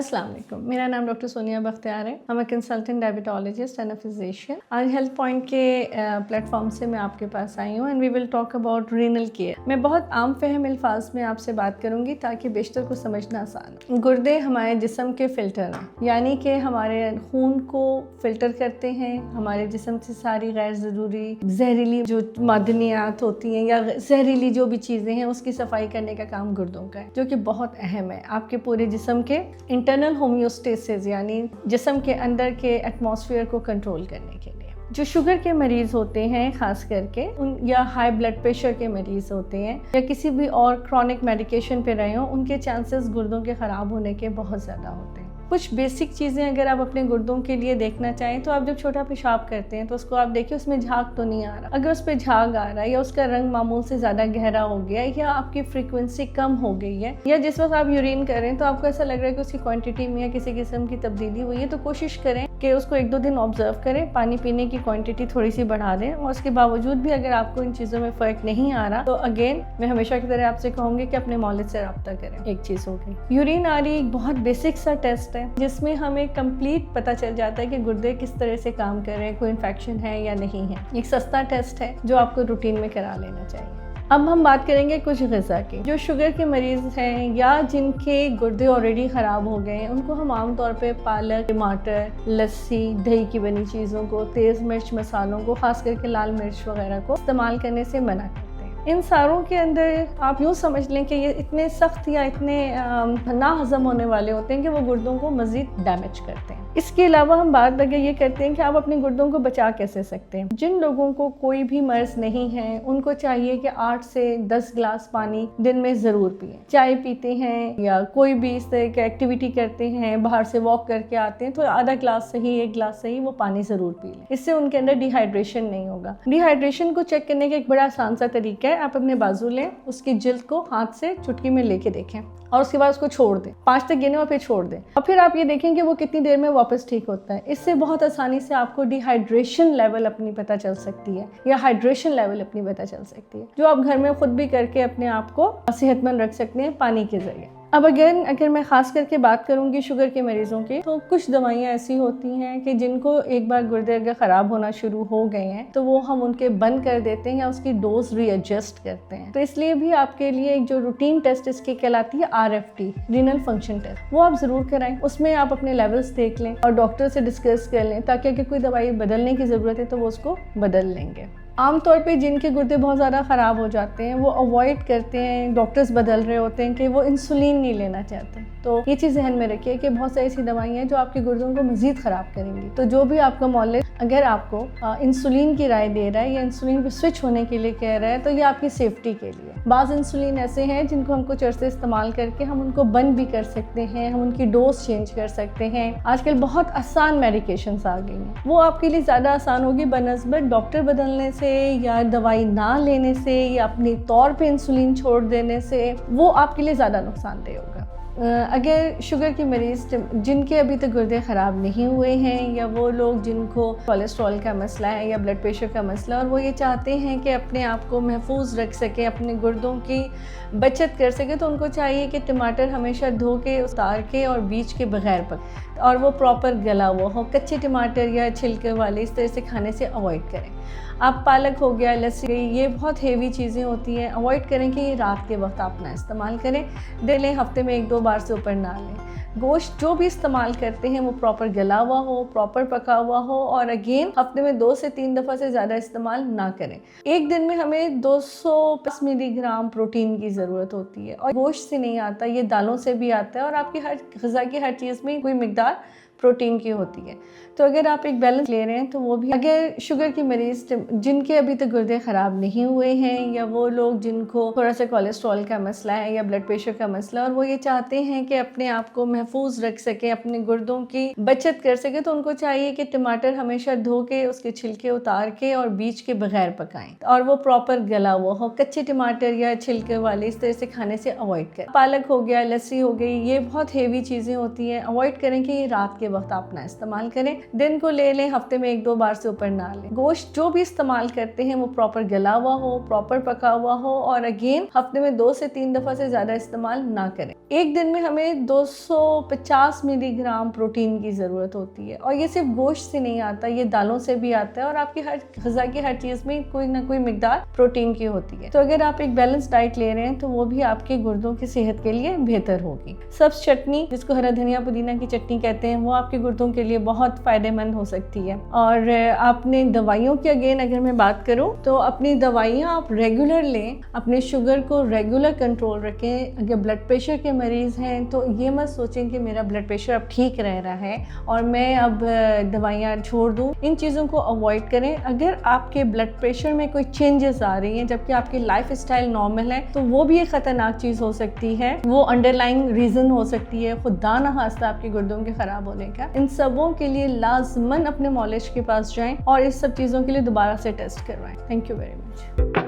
अस्सलाम वालेकुम, मेरा नाम डॉक्टर सोनिया बख्तियार है। I'm a consultant diabetologist and a physician. आज हेल्थ पॉइंट के प्लेटफॉर्म से मैं आपके पास आई हूँ and we will talk about renal care. मैं बहुत आम फहम अल्फाज में आपसे बात करूँगी ताकि बेशतर को समझना आसान हो। गुर्दे हमारे जिस्म के फ़िल्टर हैं, यानी कि हमारे खून को फ़िल्टर करते हैं, हमारे जिस्म से सारी गैर ज़रूरी जहरीली जो मादनियात होती हैं या जहरीली जो भी चीज़ें हैं उसकी सफाई करने का काम गुर्दों का है, जो कि बहुत अहम है आपके पूरे जिस्म के इंटरनल होम्योस्टेसिस यानी जिस्म के अंदर के एटमॉस्फेयर को कंट्रोल करने के लिए। जो शुगर के मरीज़ होते हैं ख़ास करके या हाई ब्लड प्रेशर के मरीज़ होते हैं या किसी भी और क्रॉनिक मेडिकेशन पे रहे हों, उनके चांसेस गुर्दों के ख़राब होने के बहुत ज़्यादा होते हैं। कुछ बेसिक चीज़ें अगर आप अपने गुर्दों के लिए देखना चाहें तो आप जब छोटा पेशाब करते हैं तो उसको आप देखिए उसमें झाग तो नहीं आ रहा। अगर उस पर झाग आ रहा है या उसका रंग मामूल से ज़्यादा गहरा हो गया है या आपकी फ्रीक्वेंसी कम हो गई है या जिस वक्त आप यूरिन करें तो आपको ऐसा लग रहा है कि उसकी क्वांटिटी में या किसी किस्म की तब्दीली हुई है, तो कोशिश करें कि उसको 1-2 दिन ऑब्जर्व करें, पानी पीने की क्वांटिटी थोड़ी सी बढ़ा दें। और उसके बावजूद भी अगर आपको इन चीज़ों में फ़र्क नहीं आ रहा तो अगेन मैं हमेशा की तरह आपसे कहूँगी कि अपने मौलिद से रब्ता करें। एक चीज़ हो गई यूरिन आ रही, एक बहुत बेसिक सा टेस्ट है जिसमें हमें कंप्लीट पता चल जाता है कि गुर्दे किस तरह से काम कर रहे हैं, कोई इन्फेक्शन है या नहीं है। एक सस्ता टेस्ट है जो आपको रूटीन में करा लेना चाहिए। अब हम बात करेंगे कुछ ग़िज़ा की। जो शुगर के मरीज़ हैं या जिनके गुर्दे ऑलरेडी ख़राब हो गए हैं, उनको हम आमतौर पे पालक, टमाटर, लस्सी, दही की बनी चीज़ों को, तेज़ मिर्च मसालों को, ख़ास करके लाल मिर्च वगैरह को इस्तेमाल करने से मना करते हैं। इन सारों के अंदर आप यूँ समझ लें कि ये इतने सख्त या इतने ना हज़म होने वाले होते हैं कि वो गुर्दों को मज़ीद डैमेज करते हैं। इसके अलावा हम बात अगर ये करते हैं कि आप अपने गुर्दों को बचा कैसे सकते हैं। जिन लोगों को कोई भी मर्ज़ नहीं है उनको चाहिए कि 8 से 10 गिलास पानी दिन में ज़रूर पिएं। चाय पीते हैं या कोई भी इस तरह की एक्टिविटी करते हैं, बाहर से वॉक करके आते हैं, तो आधा गिलास सही, 1 गिलास सही वो पानी ज़रूर पी लें। इससे उनके अंदर डिहाइड्रेशन नहीं होगा। डिहाइड्रेशन को चेक करने का एक बड़ा आसान सा तरीका है, आप अपने बाजू लें, उसकी जिल्द को हाथ से चुटकी में लेके देखें और उसके बाद उसको छोड़ दें, 5 तक गिने और फिर छोड़ दें और फिर आप ये देखें कि वो कितनी देर में वापस ठीक होता है। इससे बहुत आसानी से आपको डिहाइड्रेशन लेवल अपनी पता चल सकती है या हाइड्रेशन लेवल अपनी पता चल सकती है, जो आप घर में खुद भी करके अपने आप को सेहतमंद रख सकते हैं पानी के जरिए। अब अगर मैं ख़ास करके बात करूंगी शुगर के मरीज़ों की, तो कुछ दवाइयाँ ऐसी होती हैं कि जिनको एक बार गुर्दे अगर ख़राब होना शुरू हो गए हैं तो वो हम उनके बंद कर देते हैं या उसकी डोज रीएडजस्ट करते हैं। तो इसलिए भी आपके लिए एक जो रूटीन टेस्ट इसकी कहलाती है RFT, रीनल फंक्शन टेस्ट, वो आप ज़रूर कराएं। उसमें आप अपने लेवल्स देख लें और डॉक्टर से डिस्कस कर लें ताकि अगर कोई दवाई बदलने की ज़रूरत है तो वो उसको बदल लेंगे। आमतौर पे जिनके गुर्दे बहुत ज़्यादा ख़राब हो जाते हैं वो अवॉइड करते हैं, डॉक्टर्स बदल रहे होते हैं कि वो इंसुलिन नहीं लेना चाहते। तो ये चीज़ ज़हन में रखिए कि बहुत सारी ऐसी दवाइयाँ हैं जो आपके गुर्दों को मज़ीद ख़राब करेंगी। तो जो भी आपका मौलिद अगर आपको इंसुलिन की राय दे रहा है या इंसुलिन पे स्विच होने के लिए कह रहा है तो ये आपकी सेफ्टी के लिए। बाज़ इंसुलिन ऐसे हैं जिनको हम कुछ अर्से इस्तेमाल करके हम उनको बंद भी कर सकते हैं, हम उनकी डोज चेंज कर सकते हैं। आजकल बहुत आसान मेडिकेशंस आ गई हैं, वो आपके लिए ज़्यादा आसान होगी बनस्बत डॉक्टर बदलने से या दवाई ना लेने से या अपने तौर पे इंसुलिन छोड़ देने से। वो आपके लिए ज़्यादा नुकसानदेह होगा। अगर शुगर के मरीज़ जिनके अभी तक गुर्दे ख़राब नहीं हुए हैं या वो लोग जिनको कोलेस्ट्रॉल का मसला है या ब्लड प्रेशर का मसला और वो ये चाहते हैं कि अपने आप को महफूज रख सकें, अपने गुर्दों की बचत कर सकें, तो उनको चाहिए कि टमाटर हमेशा धो के, उतार के और बीज के बगैर पक और वो प्रॉपर गला हुआ हो। कच्चे टमाटर या छिलके वाले इस तरह से खाने से अवॉइड करें। आप पालक हो गया, लस्सी, ये बहुत हेवी चीज़ें होती हैं, अवॉइड करें कि ये रात के वक्त आप ना इस्तेमाल करें। दे लें, हफ्ते में 1-2 बार से ऊपर ना लें। गोश्त जो भी इस्तेमाल करते हैं वो प्रॉपर गला हुआ हो, प्रॉपर पका हुआ हो और अगेन हफ्ते में 2 से 3 दफ़ा से ज़्यादा इस्तेमाल ना करें। एक दिन में हमें 250 मिलीग्राम प्रोटीन की ज़रूरत होती है और गोश्त से नहीं आता, ये दालों से भी आता है और आपकी हर ग़िज़ा की हर चीज़ में कोई मिकदार प्रोटीन की होती है। तो अगर आप एक बैलेंस ले रहे हैं तो वो भी। अगर शुगर के मरीज़ जिनके अभी तक गुर्दे ख़राब नहीं हुए हैं या वो लोग जिनको थोड़ा सा कोलेस्ट्रॉल का मसला है या ब्लड प्रेशर का मसला और वो ये चाहते हैं कि अपने आप को महफूज रख सकें, अपने गुर्दों की बचत कर सकें, तो उनको चाहिए कि टमाटर हमेशा धो के, उसके छिलके उतार के और बीज के बगैर पकाएं और वो प्रॉपर गला हुआ हो। कच्चे टमाटर या छिलके वाले इस तरह से खाने से अवॉइड करें। पालक हो गया, लस्सी हो गई, ये बहुत हेवी चीज़ें होती हैं, अवॉइड करें कि ये रात के के वक्त आप ना इस्तेमाल करें। दिन को ले लें, हफ्ते में 1-2 बार से ऊपर ना लें। गोश्त जो भी इस्तेमाल करते हैं वो प्रॉपर गला हुआ हो, प्रॉपर पका हुआ हो, और अगेन हफ्ते में 2 से 3 दफ़ा से ज़्यादा इस्तेमाल ना करें। एक दिन में हमें 250 मिलीग्राम प्रोटीन की ज़रूरत होती है, और ये सिर्फ गोश्त से नहीं आता, ये दालों से भी आता है, और आपकी हर ग़िज़ा की हर चीज़ में कोई ना कोई मिकदार प्रोटीन की होती है। तो अगर आप एक बैलेंस डाइट ले रहे हैं तो वो भी आपके गुर्दों की सेहत के लिए बेहतर होगी। सब्ज़ चटनी, जिसको हरा धनिया पुदीना की चटनी कहते हैं, वो आपके गुर्दों के लिए बहुत फ़ायदेमंद हो सकती है। और आपने दवाइयों की अगेन अगर मैं बात करूँ तो अपनी दवाइयाँ आप रेगुलर लें, अपने शुगर को रेगुलर कंट्रोल रखें। अगर ब्लड प्रेशर के मरीज़ हैं तो ये मत सोचें कि मेरा ब्लड प्रेशर अब ठीक रह रहा है और मैं अब दवाइयाँ छोड़ दूँ। इन चीज़ों को अवॉइड करें। अगर आपके ब्लड प्रेशर में कोई चेंजेस आ रही हैं जबकि आपकी लाइफ स्टाइल नॉर्मल है, तो वो भी एक ख़तरनाक चीज़ हो सकती है। वो अंडरलाइंग रीज़न हो सकती है, खुदा न खास्ता आपके गुर्दों के ख़राब होने का। इन सबों के लिए लाज़मन अपने मॉलिज के पास जाएं और इस सब चीज़ों के लिए दोबारा से टेस्ट करवाएं। Thank you very much.